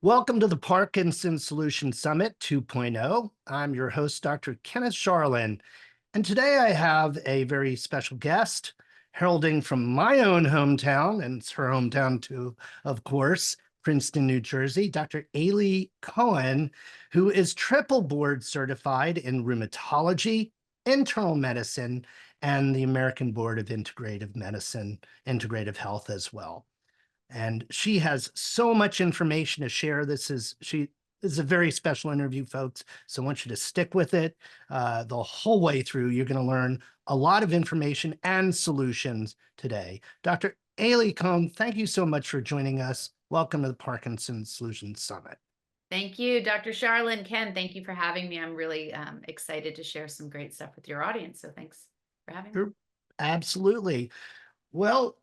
Welcome to the Parkinson's Solution Summit 2.0. I'm your host, Dr. Kenneth Charlin, and today I have a very special guest, heralding from my own hometown, and it's her hometown too, of course, Princeton, New Jersey, Dr. Aly Cohen, who is triple board certified in rheumatology, internal medicine, and the American Board of Integrative Medicine, Integrative Health as well. And she has so much information to share. She is a very special interview, folks. So I want you to stick with it the whole way through. You're going to learn a lot of information and solutions today. Dr. Aly Cohen, thank you so much for joining us. Welcome to the Parkinson's Solutions Summit. Thank you, Dr. Charlin. Ken, thank you for having me. I'm really excited to share some great stuff with your audience. So thanks for having me. Sure. Absolutely. Well,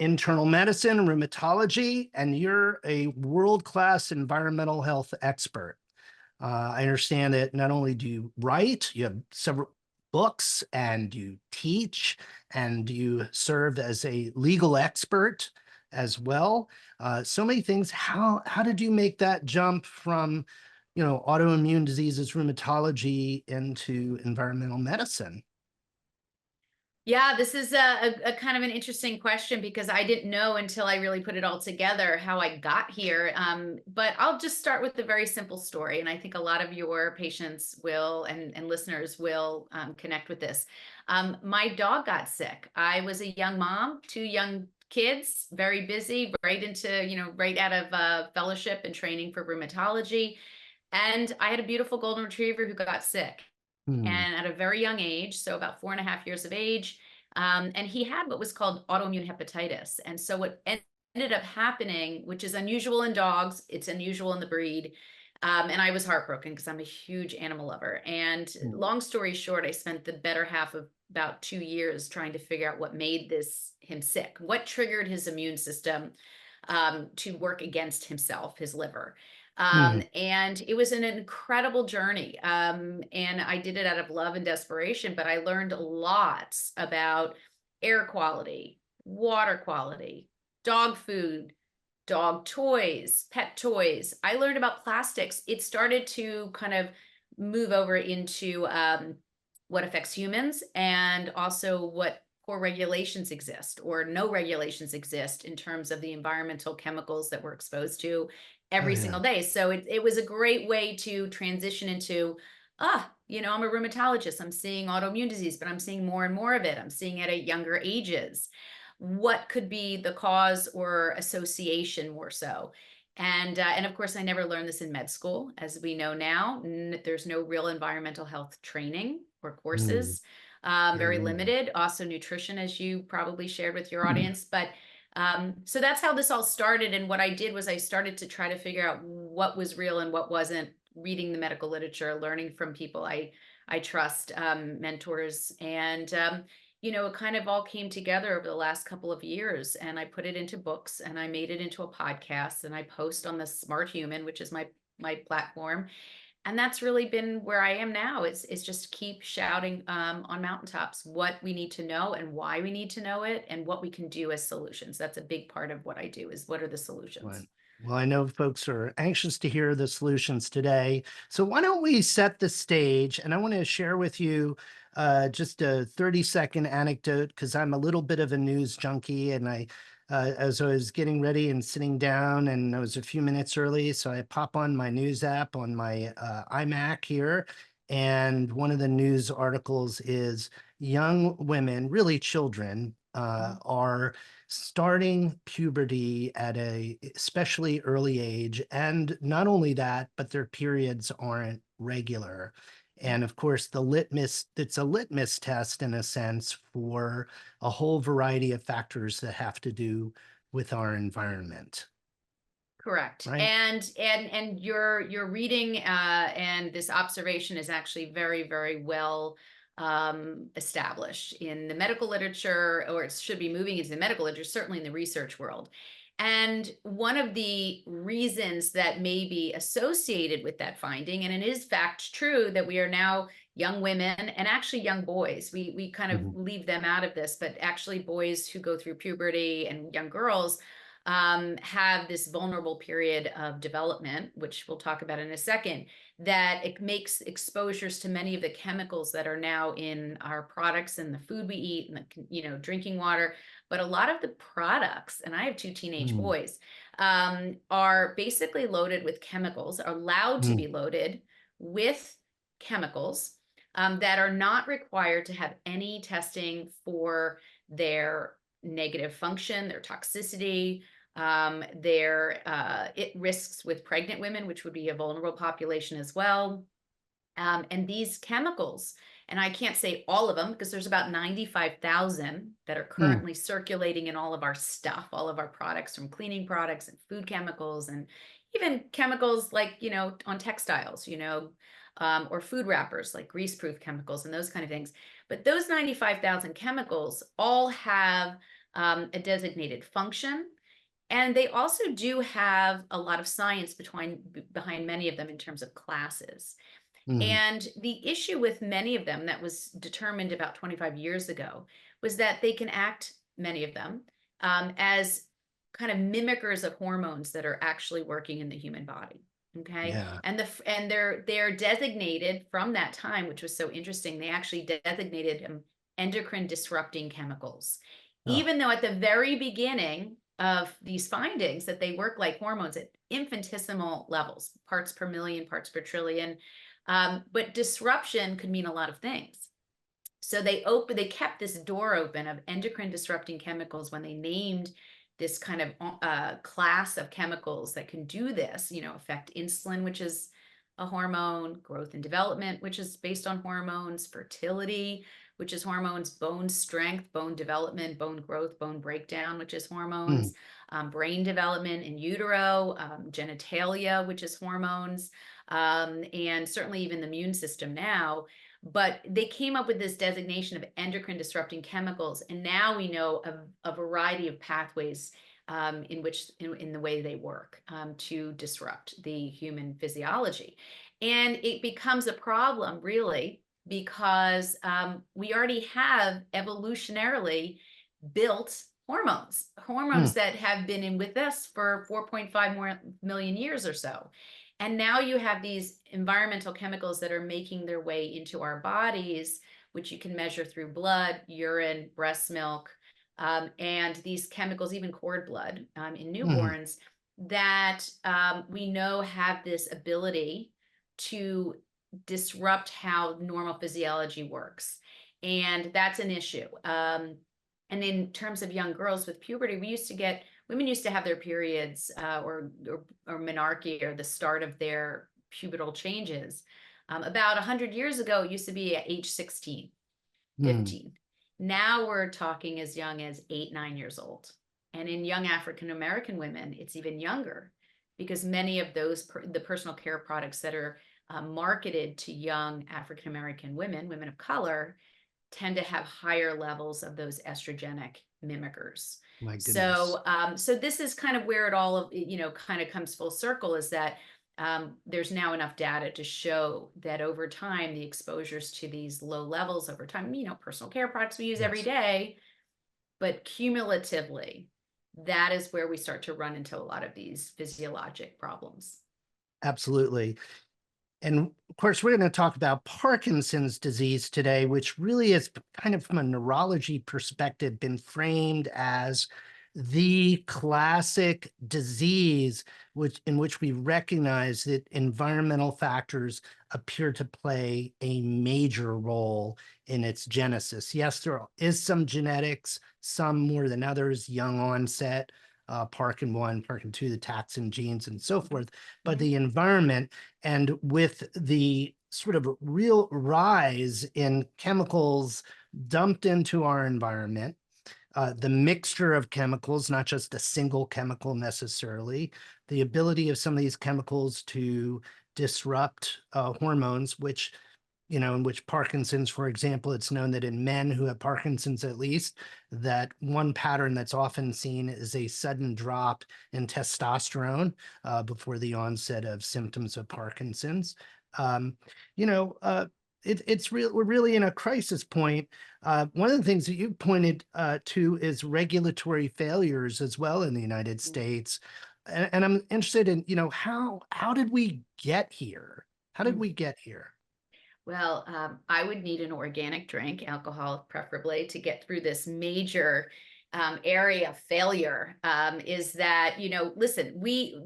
internal medicine, rheumatology, and you're a world-class environmental health expert. I understand that not only do you write, you have several books, and you teach, and you serve as a legal expert as well. So many things. How did you make that jump from, autoimmune diseases, rheumatology into environmental medicine? Yeah, this is a kind of an interesting question because I didn't know until I really put it all together how I got here. But I'll just start with a very simple story. And I think a lot of your patients will and listeners will connect with this. My dog got sick. I was a young mom, two young kids, very busy, right out of fellowship and training for rheumatology. And I had a beautiful golden retriever who got sick Hmm. and at a very young age, so about 4.5 years of age. And he had what was called autoimmune hepatitis. And so what ended up happening, which is unusual in dogs, it's unusual in the breed. And I was heartbroken because I'm a huge animal lover. And Hmm. long story short, I spent the better half of about 2 years trying to figure out what made him sick, what triggered his immune system to work against himself, his liver. Hmm. And it was an incredible journey. And I did it out of love and desperation, but I learned a lot about air quality, water quality, dog food, dog toys, pet toys. I learned about plastics. It started to kind of move over into what affects humans and also what poor regulations exist or no regulations exist in terms of the environmental chemicals that we're exposed to Oh, every yeah. single day. So it was a great way to transition into, I'm a rheumatologist. I'm seeing autoimmune disease, but I'm seeing more and more of it. I'm seeing it at younger ages. What could be the cause or association more so? And of course, I never learned this in med school. As we know now, there's no real environmental health training or Hmm. courses, Yeah, very yeah. limited. Also, nutrition, as you probably shared with your Hmm. audience. But so that's how this all started. And what I did was I started to try to figure out what was real and what wasn't, reading the medical literature, learning from people I trust, mentors, and it kind of all came together over the last couple of years. And I put it into books, and I made it into a podcast, and I post on the Smart Human, which is my platform. And that's really been where I am now. Is just keep shouting on mountaintops what we need to know and why we need to know it and what we can do as solutions. That's a big part of what I do, is what are the solutions? Right. Well, I know folks are anxious to hear the solutions today. So why don't we set the stage? And I want to share with you just a 30-second anecdote because I'm a little bit of a news junkie. And as I was getting ready and sitting down, and I was a few minutes early, so I pop on my news app on my iMac here. And one of the news articles is young women, really children, Mhm. are starting puberty at a especially early age. And not only that, but their periods aren't regular. Mhm. And of course, it's a litmus test in a sense for a whole variety of factors that have to do with our environment, Correct. right? And your reading and this observation is actually very, very well established in the medical literature, or it should be moving into the medical literature, certainly in the research world. And one of the reasons that may be associated with that finding, and it is fact true that we are now young women and actually young boys, we kind of Mhm. leave them out of this, but actually boys who go through puberty and young girls have this vulnerable period of development, which we'll talk about in a second, that it makes exposures to many of the chemicals that are now in our products and the food we eat and drinking water. But a lot of the products, and I have two teenage Mm, boys, are basically loaded with chemicals, are allowed to mm, be loaded with chemicals that are not required to have any testing for their negative function, their toxicity, their it risks with pregnant women, which would be a vulnerable population as well. And these chemicals, and I can't say all of them because there's about 95,000 that are mm, currently circulating in all of our stuff, all of our products, from cleaning products and food chemicals, and even chemicals like, on textiles, or food wrappers like grease-proof chemicals and those kind of things. But those 95,000 chemicals all have a designated function. And they also do have a lot of science behind many of them in terms of classes. mm, And the issue with many of them that was determined about 25 years ago was that they can act, many of them, as kind of mimickers of hormones that are actually working in the human body. Okay. yeah. And they're designated from that time, which was so interesting. They actually designated endocrine disrupting chemicals, Oh, even though at the very beginning of these findings that they work like hormones at infinitesimal levels, parts per million, parts per trillion. But disruption could mean a lot of things. So they kept this door open of endocrine disrupting chemicals when they named this kind of class of chemicals that can do this, affect insulin, which is a hormone, growth and development, which is based on hormones, fertility, which is hormones, bone strength, bone development, bone growth, bone breakdown, which is mm, hormones, brain development in utero, genitalia, which is hormones, and certainly even the immune system now. But they came up with this designation of endocrine disrupting chemicals, and now we know a variety of pathways in the way they work to disrupt the human physiology. And it becomes a problem, really, because we already have evolutionarily built hormones mm, that have been in with us for 4.5 million years or so. And now you have these environmental chemicals that are making their way into our bodies, which you can measure through blood, urine, breast milk, and these chemicals, even cord blood in mm, newborns, that we know have this ability to disrupt how normal physiology works. And that's an issue. And in terms of young girls with puberty, women used to have their periods or menarche, or the start of their pubertal changes. About 100 years ago, it used to be at age 16, mm. 15. Now we're talking as young as 8, 9 years old. And in young African American women, it's even younger, because many of the personal care products that are marketed to young African American women, women of color, tend to have higher levels of those estrogenic mimickers. My goodness. So this is kind of where it all kind of comes full circle, is that there's now enough data to show that over time, the exposures to these low levels over time, personal care products we use every Yes, day, but cumulatively, that is where we start to run into a lot of these physiologic problems. absolutely. And of course, we're going to talk about Parkinson's disease today, which really is kind of from a neurology perspective been framed as the classic disease in which we recognize that environmental factors appear to play a major role in its genesis. Yes, there is some genetics, some more than others, young onset, Parkin1, Parkin2, the taxon genes, and so forth. But Mhm. the environment, and with the sort of real rise in chemicals dumped into our environment, the mixture of chemicals, not just a single chemical necessarily, the ability of some of these chemicals to disrupt hormones, which, in which Parkinson's, for example, it's known that in men who have Parkinson's, at least, that one pattern that's often seen is a sudden drop in testosterone before the onset of symptoms of Parkinson's. Um, you know, uh, it's real. We're really in a crisis point. One of the things that you pointed to is regulatory failures as well in the United Mm. States, and I'm interested in, how did we get here? How did Mm. we get here? Well, I would need an organic drink, alcohol preferably, to get through this major area of failure. Is that, listen,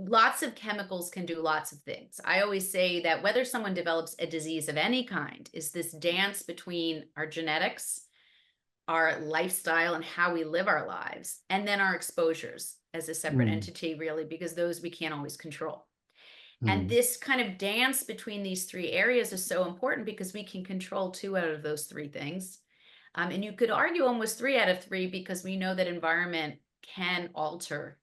lots of chemicals can do lots of things. I always say that whether someone develops a disease of any kind is this dance between our genetics, our lifestyle, and how we live our lives, and then our exposures as a separate Mm, entity, really, because those we can't always control. And mm, this kind of dance between these three areas is so important because we can control two out of those three things. And you could argue almost three out of three because we know that environment can alter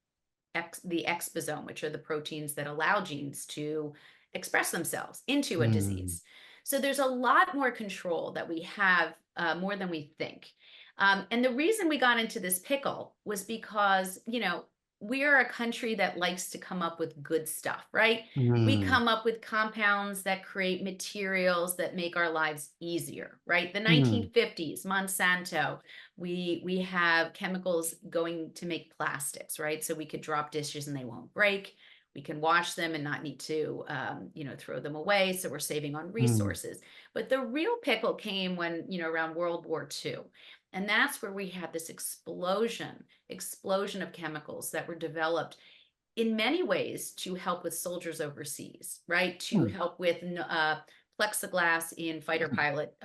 the exposome, which are the proteins that allow genes to express themselves into a mm, disease. So there's a lot more control that we have, more than we think. And the reason we got into this pickle was because, we are a country that likes to come up with good stuff, right? We mm, come up with compounds that create materials that make our lives easier, right? The mm, 1950s, Monsanto, we have chemicals going to make plastics, right? So we could drop dishes and they won't break. We can wash them and not need to throw them away, so we're saving on mm, resources. But the real pickle came when, around World War II, and that's where we had this explosion of chemicals that were developed in many ways to help with soldiers overseas, right? To mm, help with plexiglass in fighter pilot,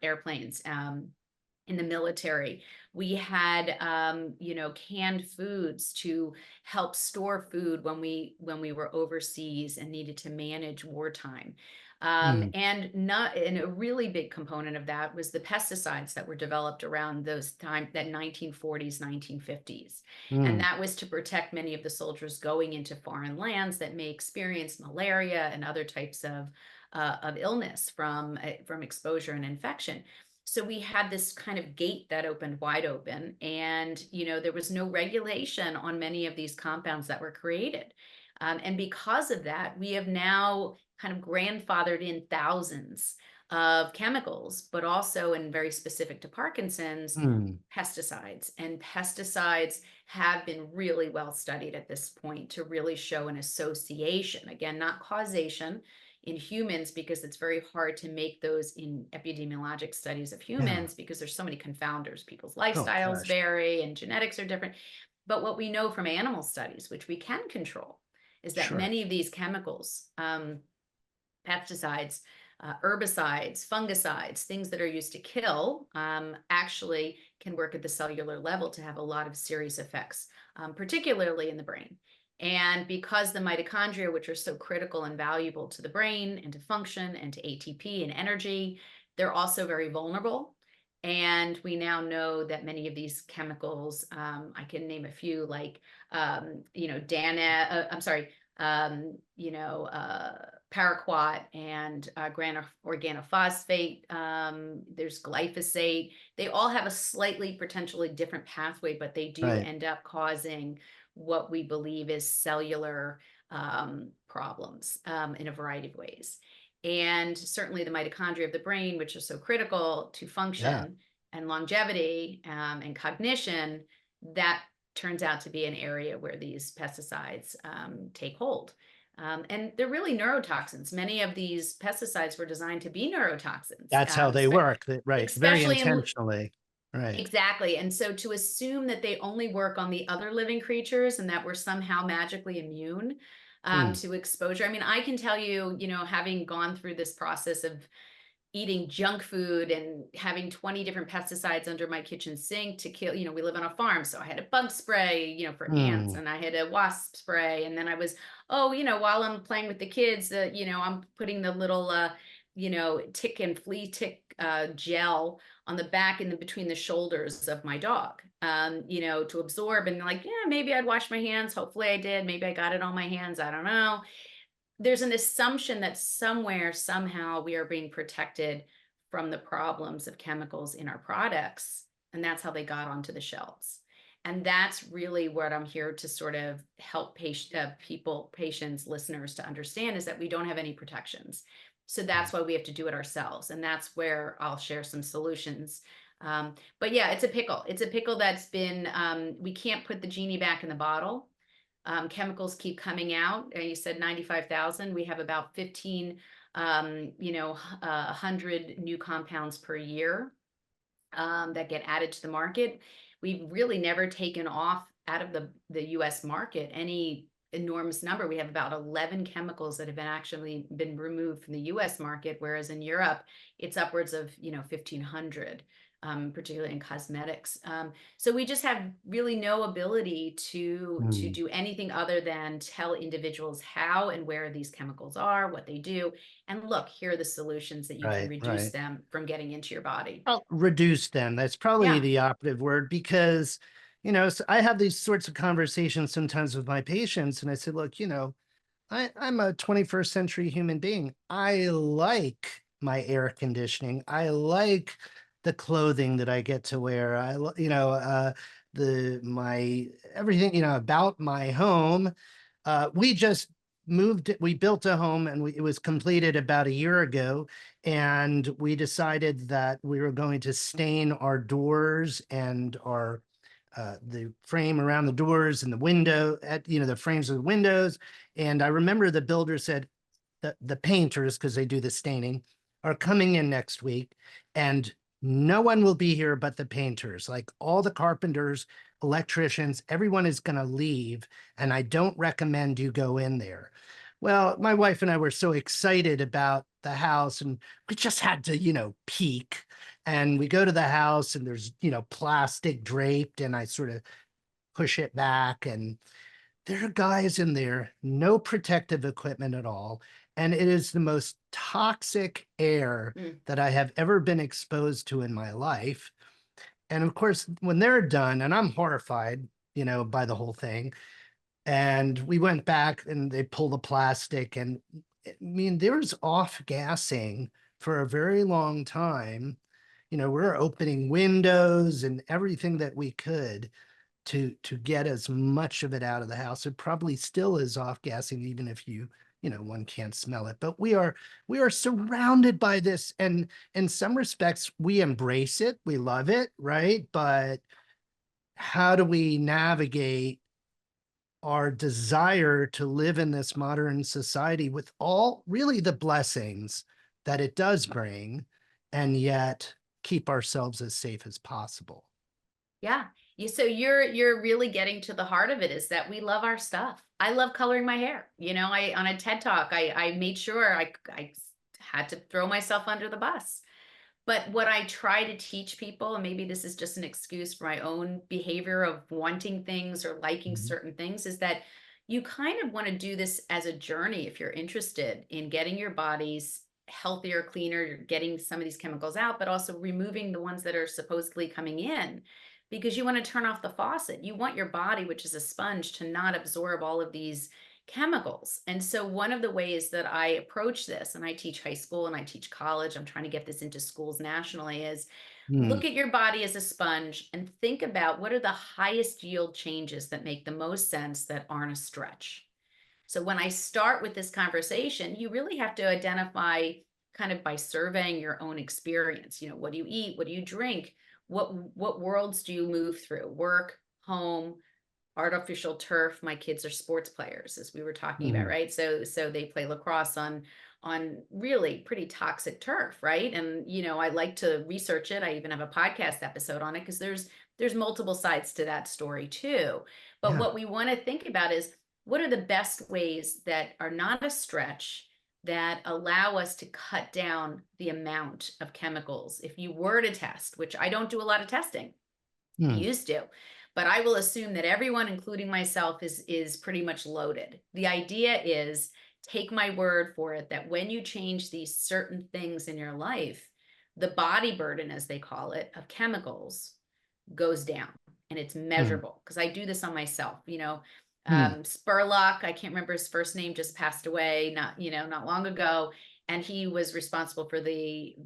airplanes, in the military. We had, canned foods to help store food when we were overseas and needed to manage wartime. mm, And a really big component of that was the pesticides that were developed around those time, that 1940s, 1950s. And mm, that was to protect many of the soldiers going into foreign lands that may experience malaria and other types of illness from exposure and infection. So we had this kind of gate that opened wide open, and there was no regulation on many of these compounds that were created. And because of that, we have now kind of grandfathered in thousands of chemicals, but also, and very specific to Parkinson's, mm. pesticides. And pesticides have been really well studied at this point to really show an association, again, not causation in humans, because it's very hard to make those in epidemiologic studies of Yeah. humans because there's so many confounders. People's Oh lifestyles gosh. vary and genetics are different. But what we know from animal studies, which we can control, is that Sure. many of these chemicals, pesticides, herbicides, fungicides, things that are used to kill, actually can work at the cellular level to have a lot of serious effects, particularly in the brain. And because the mitochondria, which are so critical and valuable to the brain and to function and to ATP and energy, they're also very vulnerable. And we now know that many of these chemicals, I can name a few, like, I'm sorry, paraquat and organophosphate. There's glyphosate. They all have a slightly potentially different pathway, but they do Right. end up causing what we believe is cellular problems, in a variety of ways. And certainly the mitochondria of the brain, which are so critical to Yeah. function and longevity, and cognition, that turns out to be an area where these pesticides take hold. And they're really neurotoxins. Many of these pesticides were designed to be neurotoxins, That's how they work. Right. Very especially in intentionally. Right. exactly. And so to assume that they only work on the other living creatures and that we're somehow magically immune, Mm, to exposure. I mean, I can tell you, having gone through this process of eating junk food and having 20 different pesticides under my kitchen sink to kill, we live on a farm, so I had a bug spray, for ants, mm, and I had a wasp spray, and then I was, oh, while I'm playing with the kids, I'm putting the little tick and flea tick gel on the back and between the shoulders of my dog, to absorb, and like, yeah, maybe I'd wash my hands, hopefully I did, maybe I got it on my hands, I don't know. There's an assumption that somewhere, somehow, we are being protected from the problems of chemicals in our products, and that's how they got onto the shelves. And that's really what I'm here to sort of help patients, listeners, to understand, is that we don't have any protections. So that's why we have to do it ourselves. And that's where I'll share some solutions. But yeah, it's a pickle. It's a pickle that's been, we can't put the genie back in the bottle. Chemicals keep coming out. You said 95,000. We have about 15, 100 new compounds per year that get added to the market. We've really never taken off out of the US market any enormous number. We have about 11 chemicals that have been removed from the US market, whereas in Europe, it's upwards of 1,500. Particularly in cosmetics. So we just have really no ability to Mm, do anything other than tell individuals how and where these chemicals are, what they do, and look, here are the solutions that you can right, reduce right. them from getting into your body. Well, reduce them. That's probably Yeah. the operative word because, so I have these sorts of conversations sometimes with my patients, and I say, look, I'm a 21st century human being. I like my air conditioning. I like the clothing that I get to wear. My everything, about my home. We just we built a home and it was completed about a year ago. And we decided that we were going to stain our doors and the frame around the doors and the window the frames of the windows. And I remember the builder said that the painters, because they do the staining, are coming in next week and no one will be here but the painters. Like all the carpenters, electricians, everyone is going to leave. And I don't recommend you go in there. Well, my wife and I were so excited about the house and we just had to, peek. And we go to the house and there's, plastic draped and I sort of push it back and there are guys in there, no protective equipment at all. And it is the most toxic air Mm. that I have ever been exposed to in my life. And of course, when they're done, and I'm horrified, by the whole thing. And we went back and they pulled the plastic. And I mean, there was off gassing for a very long time. We're opening windows and everything that we could to get as much of it out of the house. It probably still is off gassing, even if one can't smell it. But we are surrounded by this, and in some respects, we embrace it, we love it, right? But how do we navigate our desire to live in this modern society with all really the blessings that it does bring, and yet keep ourselves as safe as possible? Yeah. So you're really getting to the heart of it is that we love our stuff. I love coloring my hair. I on a TED Talk, I made sure I had to throw myself under the bus. But what I try to teach people, and maybe this is just an excuse for my own behavior of wanting things or liking Mhm. certain things, is that you kind of want to do this as a journey if you're interested in getting your bodies healthier, cleaner, getting some of these chemicals out, but also removing the ones that are supposedly coming in because you want to turn off the faucet. You want your body, which is a sponge, to not absorb all of these chemicals. And so one of the ways that I approach this, and I teach high school and I teach college, I'm trying to get this into schools nationally, is Hmm. look at your body as a sponge and think about what are the highest yield changes that make the most sense that aren't a stretch. So when I start with this conversation, you really have to identify kind of by surveying your own experience. What do you eat? What do you drink? What worlds do you move through? Work, home, artificial turf. My kids are sports players, as we were talking about, Hmm. right? So they play lacrosse on really pretty toxic turf, right? And I like to research it. I even have a podcast episode on it because there's multiple sides to that story too. But Yeah. what we want to think about is what are the best ways that are not a stretch that allow us to cut down the amount of chemicals. If you were to test, which I don't do a lot of testing, I Hmm. used to, but I will assume that everyone, including myself, is pretty much loaded. The idea is take my word for it that when you change these certain things in your life, the body burden, as they call it, of chemicals goes down and it's Hmm. measurable because I do this on myself. Hmm. Spurlock, I can't remember his first name, just passed away not long ago, and he was responsible for the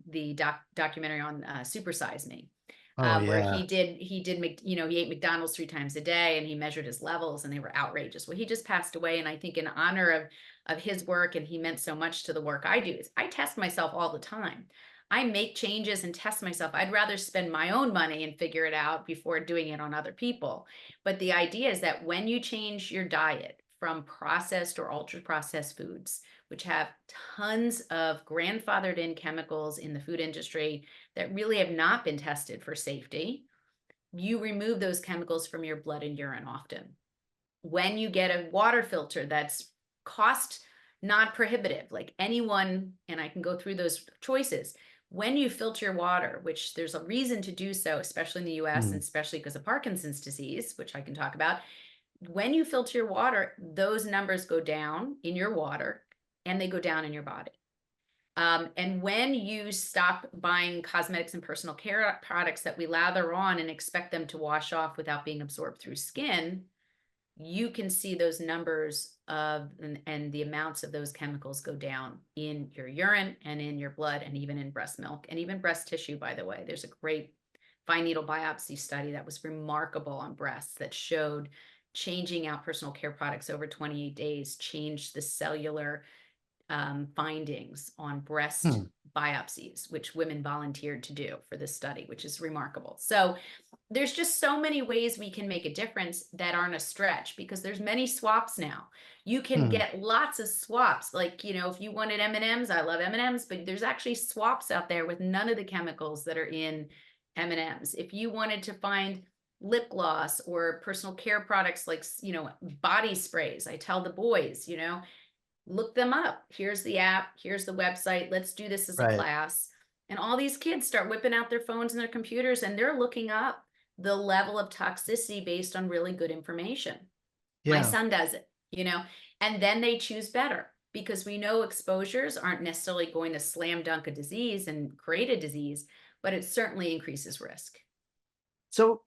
documentary on Super Size Me, Oh where yeah. he ate McDonald's 3 times a day and he measured his levels and they were outrageous. Well, he just passed away, and I think in honor of his work, and he meant so much to the work I do, is I test myself all the time. I make changes and test myself. I'd rather spend my own money and figure it out before doing it on other people. But the idea is that when you change your diet from processed or ultra processed foods, which have tons of grandfathered in chemicals in the food industry that really have not been tested for safety, you remove those chemicals from your blood and urine often. When you get a water filter that's cost not prohibitive, like anyone, and I can go through those choices. When you filter your water, which there's a reason to do so, especially in the US, and Mm. especially because of Parkinson's disease, which I can talk about, when you filter your water, those numbers go down in your water and they go down in your body. And when you stop buying cosmetics and personal care products that we lather on and expect them to wash off without being absorbed through skin, you can see those numbers of and the amounts of those chemicals go down in your urine and in your blood and even in breast milk and even breast tissue, by the way. There's a great fine needle biopsy study that was remarkable on breasts that showed changing out personal care products over 28 days changed the cellular findings on breast Hmm. biopsies, which women volunteered to do for this study, which is remarkable. So there's just so many ways we can make a difference that aren't a stretch because there's many swaps now. You can Hmm. get lots of swaps. Like, if you wanted M&Ms, I love M&Ms, but there's actually swaps out there with none of the chemicals that are in M&Ms. If you wanted to find lip gloss or personal care products like, body sprays, I tell the boys, look them up. Here's the app, here's the website. Let's do this as a Right. class. And all these kids start whipping out their phones and their computers and they're looking up the level of toxicity based on really good information. My Yeah. son does it, and then they choose better because we know exposures aren't necessarily going to slam dunk a disease and create a disease, but it certainly increases risk. So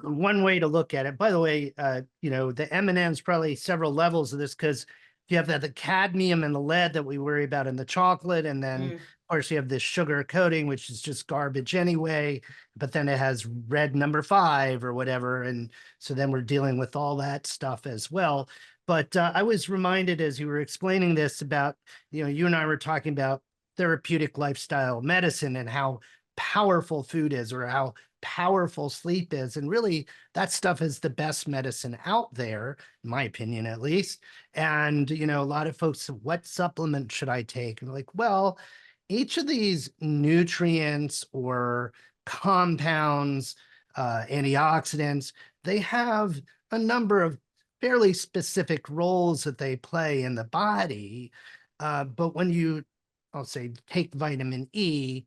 one way to look at it, by the way, the M&M's probably several levels of this because you have the cadmium and the lead that we worry about in the chocolate. And then, Mm. of course, you have this sugar coating, which is just garbage anyway. But then it has red number 5 or whatever. And so then we're dealing with all that stuff as well. But I was reminded as you were explaining this about, you and I were talking about therapeutic lifestyle medicine and how powerful food is or how powerful sleep is. And really, that stuff is the best medicine out there, in my opinion, at least. And, a lot of folks, what supplement should I take? And like, well, each of these nutrients or compounds, antioxidants, they have a number of fairly specific roles that they play in the body. But when I'll say, take vitamin E,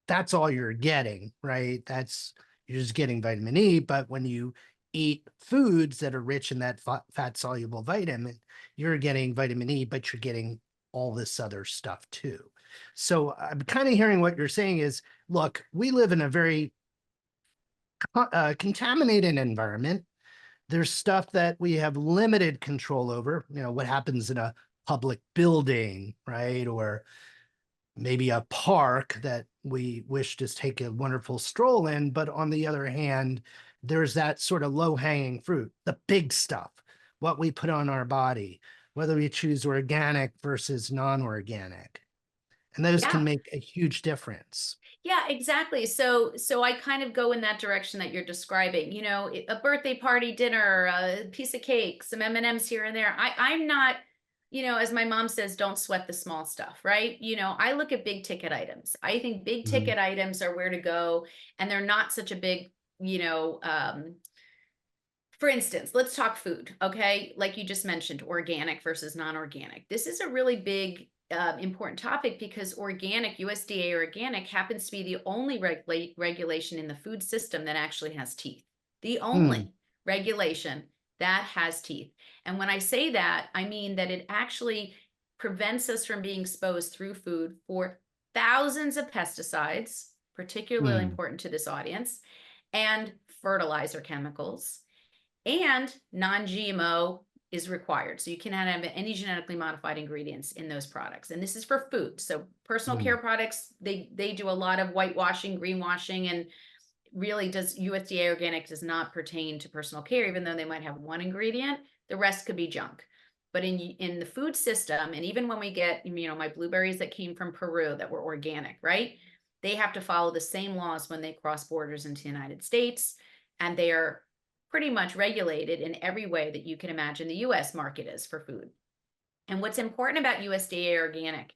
that's all you're getting, right? You're just getting vitamin E. But when you eat foods that are rich in that fat soluble vitamin, you're getting vitamin E, but you're getting all this other stuff too. So I'm kind of hearing what you're saying is, look, we live in a very contaminated environment. There's stuff that we have limited control over, what happens in a public building, right? Or maybe a park that we wish to take a wonderful stroll in. But on the other hand, there's that sort of low hanging fruit, the big stuff, what we put on our body, whether we choose organic versus non-organic. And those can Yeah. make a huge difference. Yeah, exactly. So I kind of go in that direction that you're describing. A birthday party, dinner, a piece of cake, some M&Ms here and there. I'm not, as my mom says, don't sweat the small stuff, right? I look at big ticket items. I think big Mhm. ticket items are where to go, and they're not such a big, for instance, let's talk food, okay? Like you just mentioned, organic versus non-organic. This is a really big, important topic because organic, USDA organic, happens to be the only regulation in the food system that actually has teeth. The Mm. only regulation that has teeth. And when I say that, I mean that it actually prevents us from being exposed through food for thousands of pesticides, particularly Mm. important to this audience, and fertilizer chemicals, and non-GMO is required. So you cannot have any genetically modified ingredients in those products. And this is for food. So personal Mm. care products, they do a lot of whitewashing, greenwashing, and really USDA organic does not pertain to personal care, even though they might have one ingredient, the rest could be junk. But in the food system, and even when we get, my blueberries that came from Peru that were organic, right? They have to follow the same laws when they cross borders into the United States, and they are pretty much regulated in every way that you can imagine the US market is for food. And what's important about USDA organic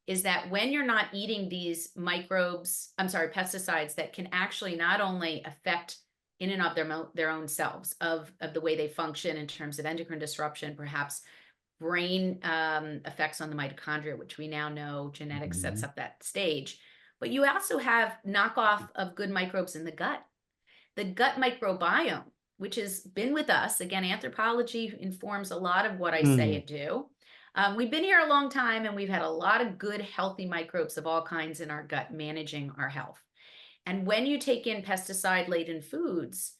is that when you're not eating these pesticides that can actually not only affect in and of their own selves of the way they function in terms of endocrine disruption, perhaps brain effects on the mitochondria, which we now know genetics sets Mhm. up that stage. But you also have knockoff of good microbes in the gut. The gut microbiome, which has been with us, again, anthropology informs a lot of what I say Mm. and do. We've been here a long time and we've had a lot of good, healthy microbes of all kinds in our gut managing our health. And when you take in pesticide laden foods,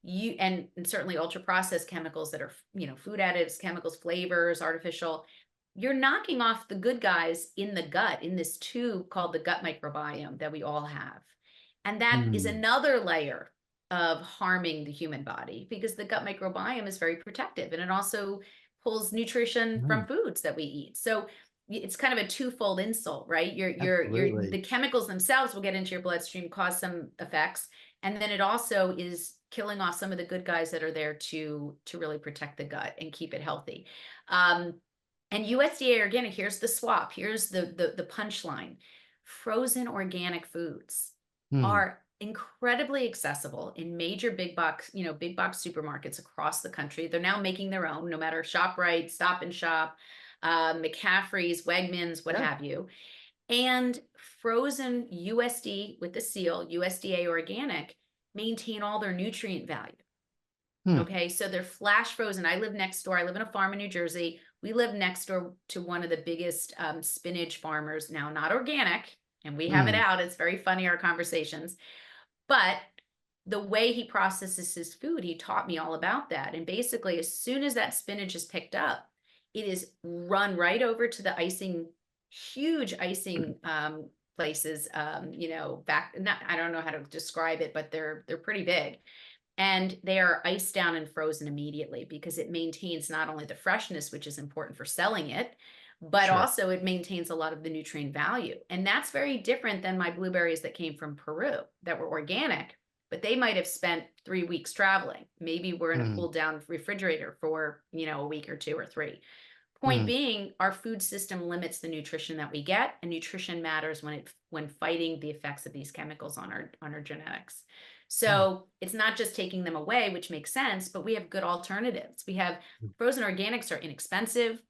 and certainly ultra processed chemicals that are, food additives, chemicals, flavors, artificial, you're knocking off the good guys in the gut in this tube called the gut microbiome that we all have. And that is Mm. another layer of harming the human body because the gut microbiome is very protective and it also pulls nutrition from Mm. foods that we eat. So it's kind of a twofold insult, right? Absolutely. The chemicals themselves will get into your bloodstream, cause some effects, and then it also is killing off some of the good guys that are there to really protect the gut and keep it healthy. Um, and USDA organic, here's the swap. Here's the punchline. Frozen organic foods Mm. are incredibly accessible in major big box supermarkets across the country. They're now making their own, no matter ShopRite, Stop and Shop, McCaffrey's, Wegmans, what Yeah. have you. And frozen USD with the seal, USDA organic, maintain all their nutrient value. Mm. Okay, so they're flash frozen. I live next door. I live in a farm in New Jersey. We live next door to one of the biggest spinach farmers now, not organic, and we have it Mm. out. It's very funny, our conversations. But the way he processes his food, he taught me all about that. And basically, as soon as that spinach is picked up, it is run right over to the huge icing places. Back, not, I don't know how to describe it, but they're pretty big, and they are iced down and frozen immediately because it maintains not only the freshness, which is important for selling it, but Sure. also it maintains a lot of the nutrient value. And that's very different than my blueberries that came from Peru that were organic, but they might have spent 3 weeks traveling. Maybe we're in a Mm. cooled down refrigerator for, a week or two or three. Point Mm. being, our food system limits the nutrition that we get, and nutrition matters when fighting the effects of these chemicals on our genetics. Yeah. So it's not just taking them away, which makes sense, but we have good alternatives. We have frozen organics are inexpensive,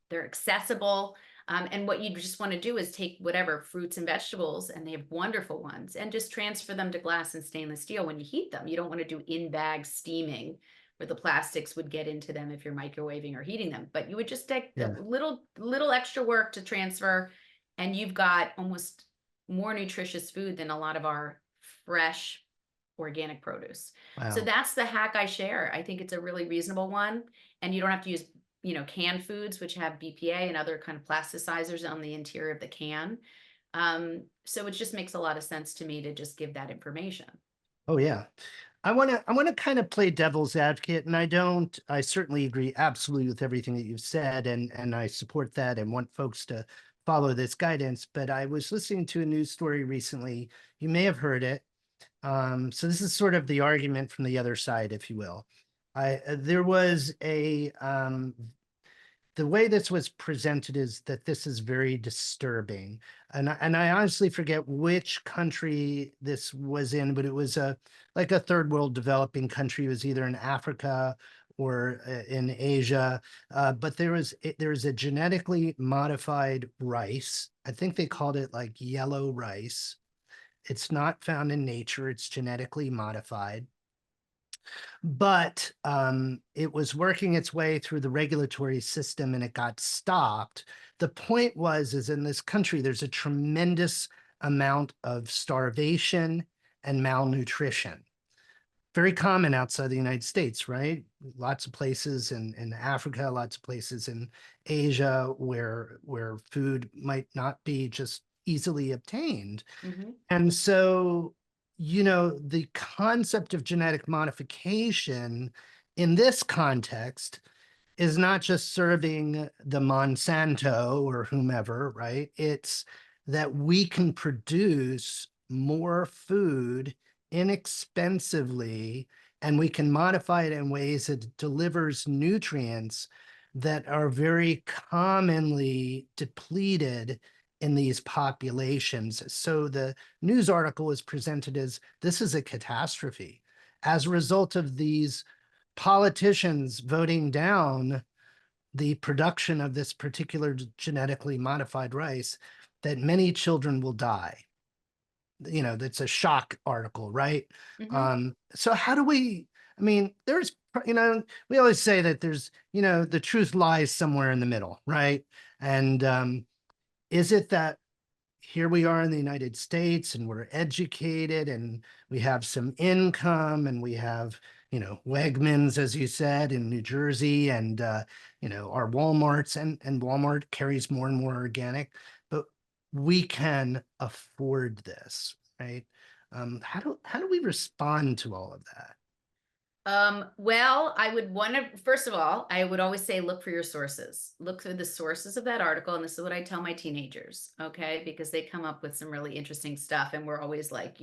they're accessible. And what you just want to do is take whatever fruits and vegetables, and they have wonderful ones, and just transfer them to glass and stainless steel when you heat them. You don't want to do in bag steaming where the plastics would get into them if you're microwaving or heating them. But you would just take the Yeah. little extra work to transfer, and you've got almost more nutritious food than a lot of our fresh organic produce. So Wow. that's the hack I share. I think it's a really reasonable one, and you don't have to use canned foods, which have BPA and other kind of plasticizers on the interior of the can. So it just makes a lot of sense to me to just give that information. Oh yeah. I want to kind of play devil's advocate, and I certainly agree absolutely with everything that you've said, and I support that and want folks to follow this guidance. But I was listening to a news story recently. You may have heard it. So this is sort of the argument from the other side, if you will. There was the way this was presented is that this is very disturbing. And I honestly forget which country this was in, but it was like a third world developing country. It was either in Africa or in Asia. But there was a genetically modified rice. I think they called it like yellow rice. It's not found in nature. It's genetically modified, but it was working its way through the regulatory system and it got stopped. The point is in this country, there's a tremendous amount of starvation and malnutrition. Very common outside the United States, right? Lots of places in Africa, lots of places in Asia where food might not be just easily obtained. Hmm. And so, the concept of genetic modification in this context is not just serving the Monsanto or whomever, right? It's that we can produce more food inexpensively, and we can modify it in ways that delivers nutrients that are very commonly depleted in these populations. So the news article is presented as this is a catastrophe as a result of these politicians voting down the production of this particular genetically modified rice, that many children will die. That's a shock article, right? Mhm. So how do we, I mean, we always say that there's, the truth lies somewhere in the middle, right? And is it that here we are in the United States and we're educated and we have some income and we have, Wegmans, as you said, in New Jersey and, our Walmarts, and Walmart carries more and more organic, but we can afford this, right? How do we respond to all of that? Well, I would want to, first of all, I would always say look for your sources. Look through the sources of that article. And this is what I tell my teenagers, okay? Because they come up with some really interesting stuff. And we're always like,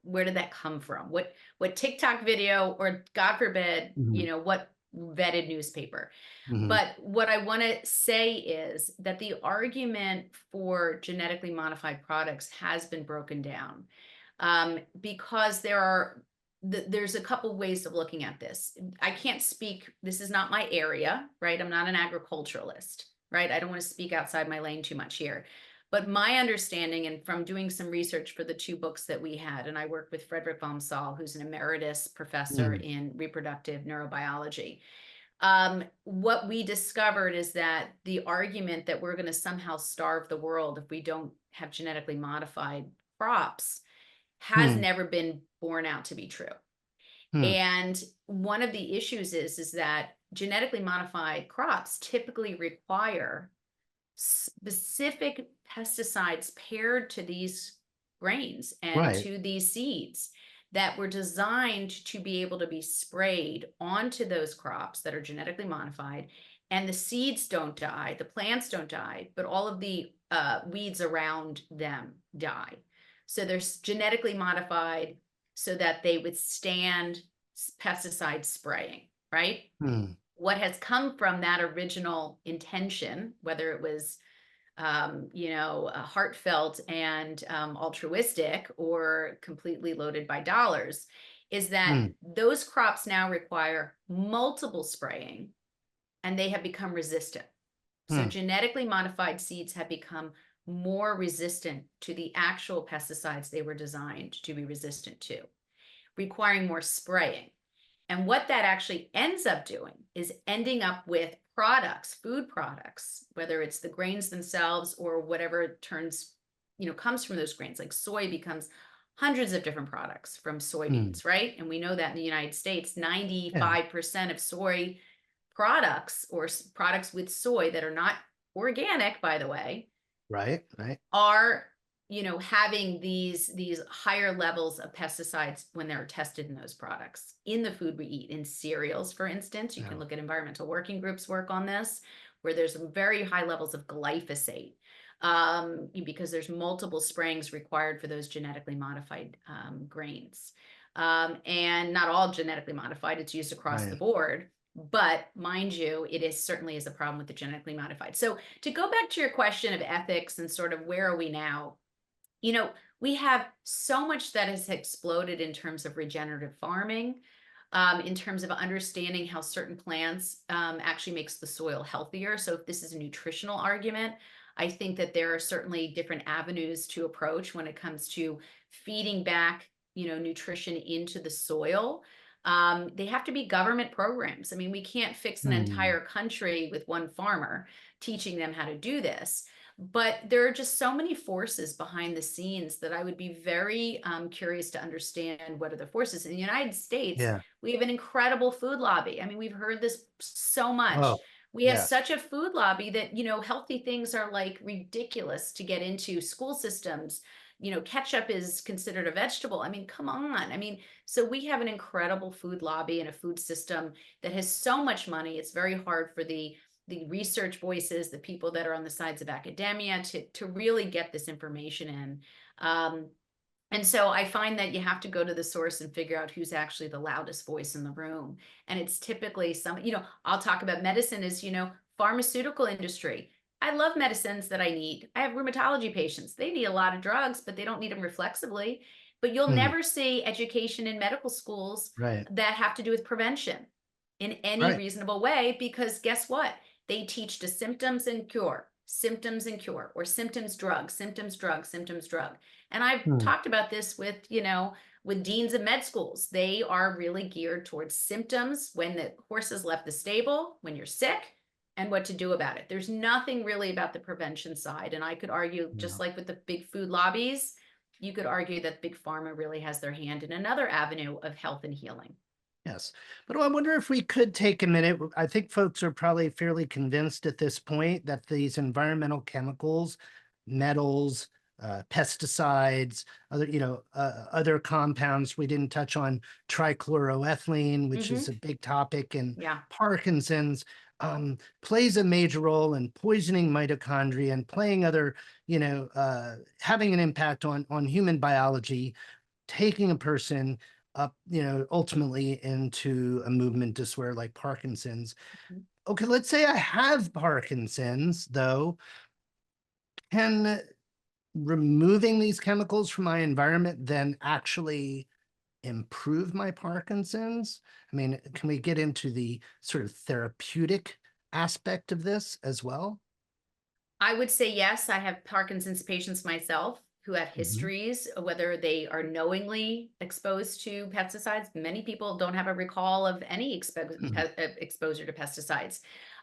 where did that come from? What TikTok video, or God forbid, Mhm, what vetted newspaper? mhm, But what I want to say is that the argument for genetically modified products has been broken down, because there's a couple ways of looking at this. I can't speak, this is not my area, right? I'm not an agriculturalist, right? I don't want to speak outside my lane too much here. But my understanding, and from doing some research for the two books that we had, and I worked with Frederick von Saal, who's an emeritus professor mm, in reproductive neurobiology. What we discovered is that the argument that we're going to somehow starve the world if we don't have genetically modified crops has mm, never been borne out to be true. mm, And one of the issues is that genetically modified crops typically require specific pesticides paired to these grains and right. to these seeds that were designed to be able to be sprayed onto those crops that are genetically modified. And the seeds don't die, the plants don't die, but all of the weeds around them die. So they're genetically modified so that they withstand pesticide spraying, right? Mm, What has come from that original intention, whether it was heartfelt and altruistic or completely loaded by dollars, is that mm, those crops now require multiple spraying and they have become resistant. So mm, genetically modified seeds have become more resistant to the actual pesticides they were designed to be resistant to, requiring more spraying. And what that actually ends up doing is ending up with products, food products, whether it's the grains themselves or whatever comes from those grains. Like soy becomes hundreds of different products from mm. soybeans, right? And we know that in the United States, Yeah, 95% of soy products, or products with soy that are not organic, by the way, right, right. are having these higher levels of pesticides when they're tested in those products in the food we eat. In cereals, for instance, you can Yeah. look at environmental working groups work on this, where there's some very high levels of glyphosate, because there's multiple sprayings required for those genetically modified grains, and not all genetically modified, it's used across the Right. board. But mind you, it is certainly is a problem with the genetically modified. So to go back to your question of ethics and sort of where are we now, we have so much that has exploded in terms of regenerative farming, in terms of understanding how certain plants actually makes the soil healthier. So if this is a nutritional argument, I think that there are certainly different avenues to approach when it comes to feeding back, nutrition into the soil. They have to be government programs. I mean, we can't fix an Mm, entire country with one farmer teaching them how to do this. But there are just so many forces behind the scenes that I would be very curious to understand what are the forces. In the United States, yeah. we have an incredible food lobby. I mean, we've heard this so much. Oh, We have yes. such a food lobby that, healthy things are like ridiculous to get into school systems, ketchup is considered a vegetable. I mean, come on. I mean, so we have an incredible food lobby and a food system that has so much money. It's very hard for the research voices, the people that are on the sides of academia to really get this information in. Um, and so I find that you have to go to the source and figure out who's actually the loudest voice in the room. And it's typically I'll talk about medicine as, pharmaceutical industry. I love medicines that I need. I have rheumatology patients. They need a lot of drugs, but they don't need them reflexively. But you'll Mm, never see education in medical schools right, that have to do with prevention in any right. reasonable way, because guess what? They teach to symptoms and cure, or symptoms, drug, symptoms, drug, symptoms, drug. And I've Mm, talked about this with deans of med schools. They are really geared towards symptoms, when the horse has left the stable, when you're sick, and what to do about it. There's nothing really about the prevention side. And I could argue, yeah. just like with the big food lobbies, you could argue that big pharma really has their hand in another avenue of health and healing. Yes. But I wonder if we could take a minute. I think folks are probably fairly convinced at this point that these environmental chemicals, metals, pesticides, other compounds. We didn't touch on trichloroethylene, which is Hmm. a big topic in Yeah. Parkinson's, plays a major role in poisoning mitochondria and playing having an impact on human biology, taking a person up, ultimately into a movement disorder like Parkinson's. Mhm. Okay, let's say I have Parkinson's, though. Can removing these chemicals from my environment then actually improve my Parkinson's? I mean, can we get into the sort of therapeutic aspect of this as well? I would say yes. I have Parkinson's patients myself who have Mhm. histories, whether they are knowingly exposed to pesticides. Many people don't have a recall of any Mhm. exposure to pesticides.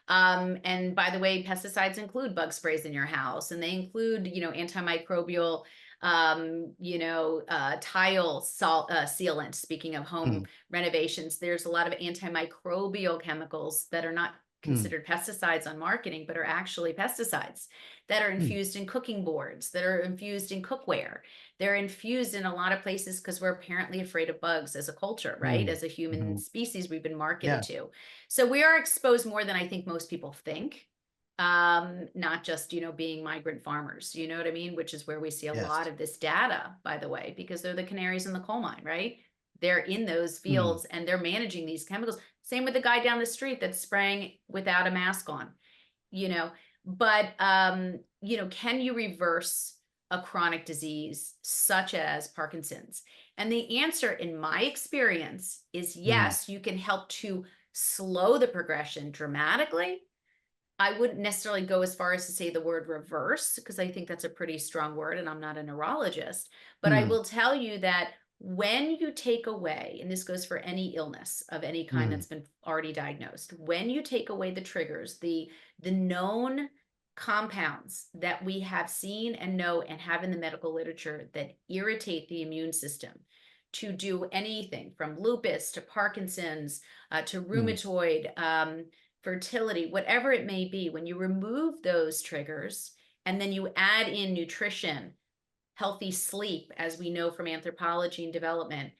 And by the way, pesticides include bug sprays in your house, and they include, antimicrobial, tile salt sealant. Speaking of home Mm, renovations, there's a lot of antimicrobial chemicals that are not mm, considered pesticides on marketing, but are actually pesticides that are mm, infused in cooking boards, that are infused in cookware. They're infused in a lot of places because we're apparently afraid of bugs as a culture, right? mm, As a human mhm. species, we've been marketed Yeah, to. So we are exposed more than I think most people think. Not just, being migrant farmers, you know what I mean? Which is where we see a lot yes. of this data, by the way, because they're the canaries in the coal mine, right? They're in those Mm, fields and they're managing these chemicals. Same with the guy down the street that's spraying without a mask on, you know. But can you reverse a chronic disease such as Parkinson's? And the answer, in my experience, is mm, yes, you can help to slow the progression dramatically. I wouldn't necessarily go as far as to say the word reverse, because I think that's a pretty strong word and I'm not a neurologist. But I mm, will tell you that when you take away, and this goes for any illness of any kind mm, that's been already diagnosed, when you take away the triggers, the known compounds that we have seen and know and have in the medical literature that irritate the immune system to do anything from lupus to Parkinson's, to mm. rheumatoid, fertility, whatever it may be, when you remove those triggers and then you add in nutrition, healthy sleep, as we know from anthropology and development,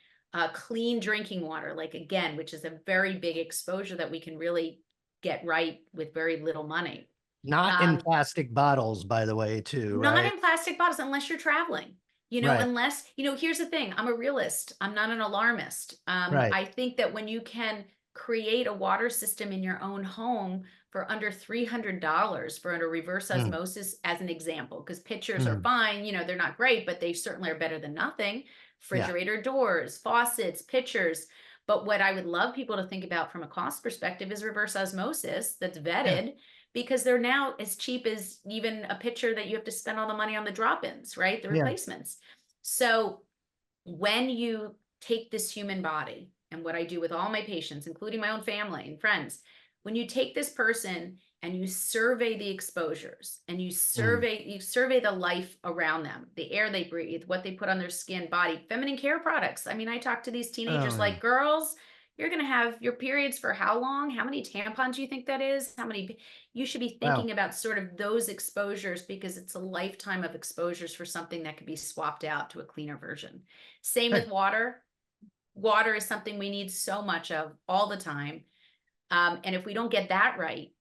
clean drinking water, like again, which is a very big exposure that we can really get right with very little money. Not in Um, plastic bottles, by the way, too, Not right? in plastic bottles unless you're traveling. Right, Unless, here's the thing, I'm a realist. I'm not an alarmist. right. I think that when you can create a water system in your own home for under $300 for a reverse Mm, osmosis, as an example, because pitchers are mm, fine, they're not great, but they certainly are better than nothing. yeah, Refrigerator doors, faucets, pitchers. But what I would love people to think about from a cost perspective is reverse osmosis that's yeah, vetted, because they're now as cheap as even a pitcher that you have to spend all the money on the drop-ins, right? The yeah, replacements. So when you take this human body, and what I do with all my patients, including my own family and friends, when you take this person and you survey the exposures and you mm, survey the life around them, the air they breathe, what they put on their skin, body, feminine care products. I mean, I talk to these oh, teenagers yeah, like, girls, you're going to have your periods for how long? How many tampons you think that is? You should be Wow. thinking about sort of those exposures because it's a lifetime of exposures for something that could be swapped out to a cleaner version. Same Hey, with water. Water is something we need so much of all the time. And if we don't get that right,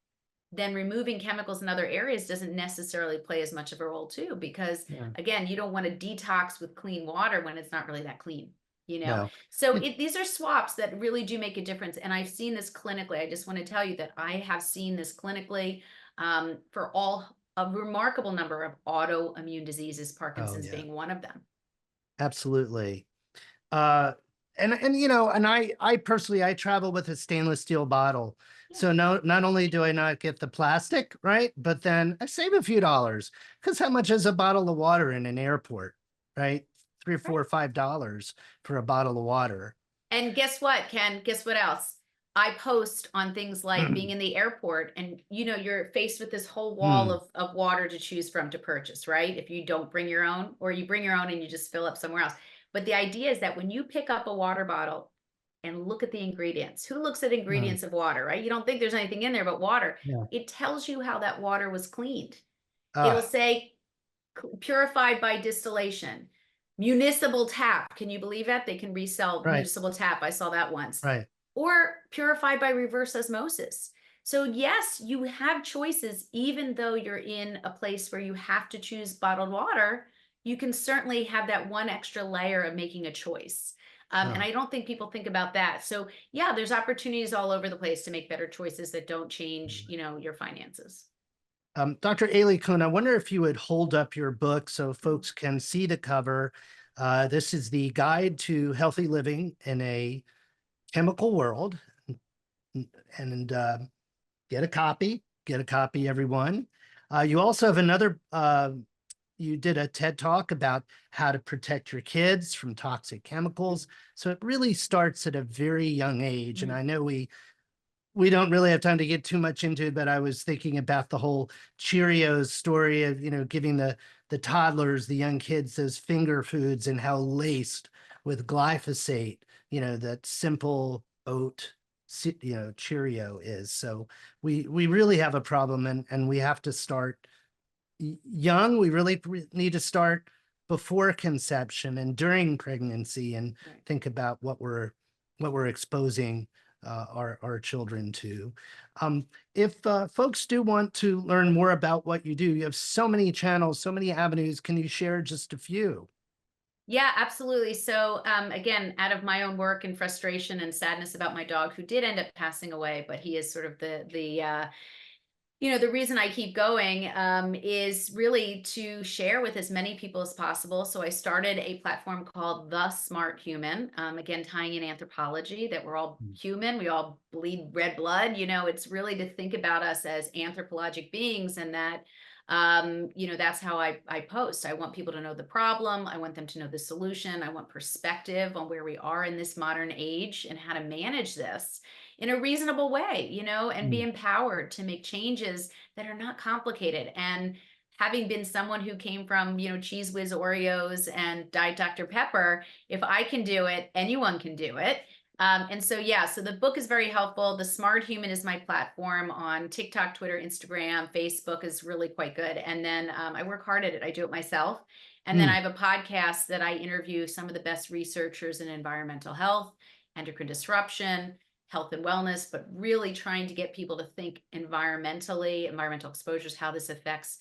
then removing chemicals in other areas doesn't necessarily play as much of a role too, because yeah, again, you don't want to detox with clean water when it's not really that clean, you know? no. So It- these are swaps that really do make a difference. And I've seen this clinically. I just want to tell you that I have seen this clinically for a remarkable number of autoimmune diseases, oh, Parkinson's yeah, being one of them. absolutely. Uh, and and I personally I travel with a stainless steel bottle. Yeah, So no, not only do I not get the plastic, right? But then I save a few dollars because how much is a bottle of water in an airport, right? Three or right. four or $5 for a bottle of water. And guess what, Ken? Guess what else? I post on things like being in the airport and you're faced with this whole wall Hmm. of water to choose from to purchase, right? If you don't bring your own or you bring your own and you just fill up somewhere else. But the idea is that when you pick up a water bottle and look at the ingredients, who looks at Hmm. ingredients of water, right? You don't think there's anything in there but water. Yeah. It tells you how that water was cleaned. It'll Ah, say purified by distillation. Municipal tap. Can you believe that? They can resell right, municipal tap. I saw that once. right. Or purified by reverse osmosis. So, yes, you have choices, even though you're in a place where you have to choose bottled water. You can certainly have that one extra layer of making a choice. And Oh. I don't think people think about that. So, yeah, there's opportunities all over the place to make better choices that don't change, your finances. Dr. Aly Cohen, I wonder if you would hold up your book so Mhm. folks can see the cover. This is the Guide to Healthy Living in a Chemical World. And get a copy, everyone. You also have another, you did a TED talk about how to protect your kids from toxic chemicals. So it really starts at a very young age. And Mhm. I know we don't really have time to get too much into it, but I was thinking about the whole Cheerios story of, giving the toddlers, the young kids, those finger foods and how laced with glyphosate, that simple oat, Cheerio is. So we really have a problem and we have to start young. We really need to start before conception and during pregnancy and Right. think about what we're exposing our children to. If folks do want to learn more about what you do, you have so many channels, so many avenues. Can you share just a few? Yeah, absolutely. So, again, out of my own work and frustration and sadness about my dog, who did end up passing away, but he is sort of the reason I keep going is really to share with as many people as possible. So I started a platform called The Smart Human. Again, tying in anthropology that we're all Mm. human, we all bleed red blood. It's really to think about us as anthropologic beings, and that that's how I post. I want people to know the problem. I want them to know the solution. I want perspective on where we are in this modern age and how to manage this in a reasonable way, and be Mm. empowered to make changes that are not complicated. And having been someone who came from, Cheese Whiz Oreos and Diet Dr. Pepper, if I can do it, anyone can do it. And so, yeah, so the book is very helpful. The Smart Human is my platform on TikTok, Twitter, Instagram, Facebook is really quite good. And then I work hard at it. I do it myself. And then I Mm. have a podcast that I interview some of the best researchers in environmental health, endocrine disruption, health and wellness, but really trying to get people to think environmentally, environmental exposures, how this affects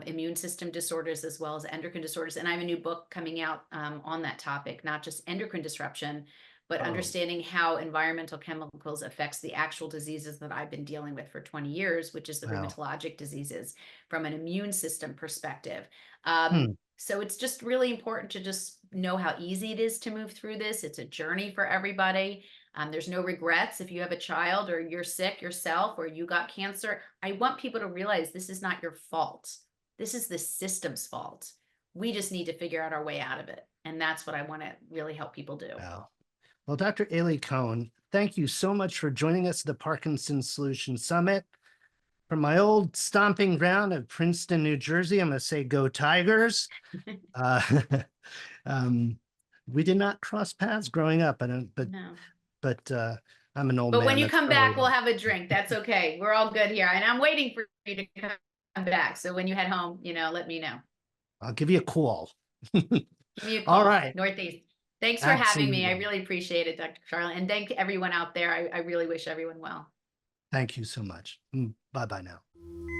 immune system disorders as well as endocrine disorders. And I have a new book coming out on that topic, not just endocrine disruption, but Oh, understanding how environmental chemicals affects the actual diseases that I've been dealing with for 20 years, which is the wow. rheumatologic diseases from an immune system perspective. Hmm. So it's just really important to just know how easy it is to move through this. It's a journey for everybody. There's no regrets if you have a child or you're sick yourself or you got cancer. I want people to realize this is not your fault. This is the system's fault. We just need to figure out our way out of it. And that's what I want to really help people do. Wow. Well, Dr. Aly Cohen, thank you so much for joining us at the Parkinson's Solution Summit. From my old stomping ground of Princeton, New Jersey, I'm going to say go Tigers. Uh, um, we did not cross paths growing up, but No. but I'm an old But man. when you That's come probably back, we'll why. have a drink. That's okay. We're all good here. And I'm waiting for you to come back. So when you head home, let me know. I'll give you a call. Give me a All call, right. Northeast. Thanks for having me. I Absolutely. really appreciate it, Dr. Charlotte. And thank everyone out there. I really wish everyone well. Thank you so much. Bye bye now.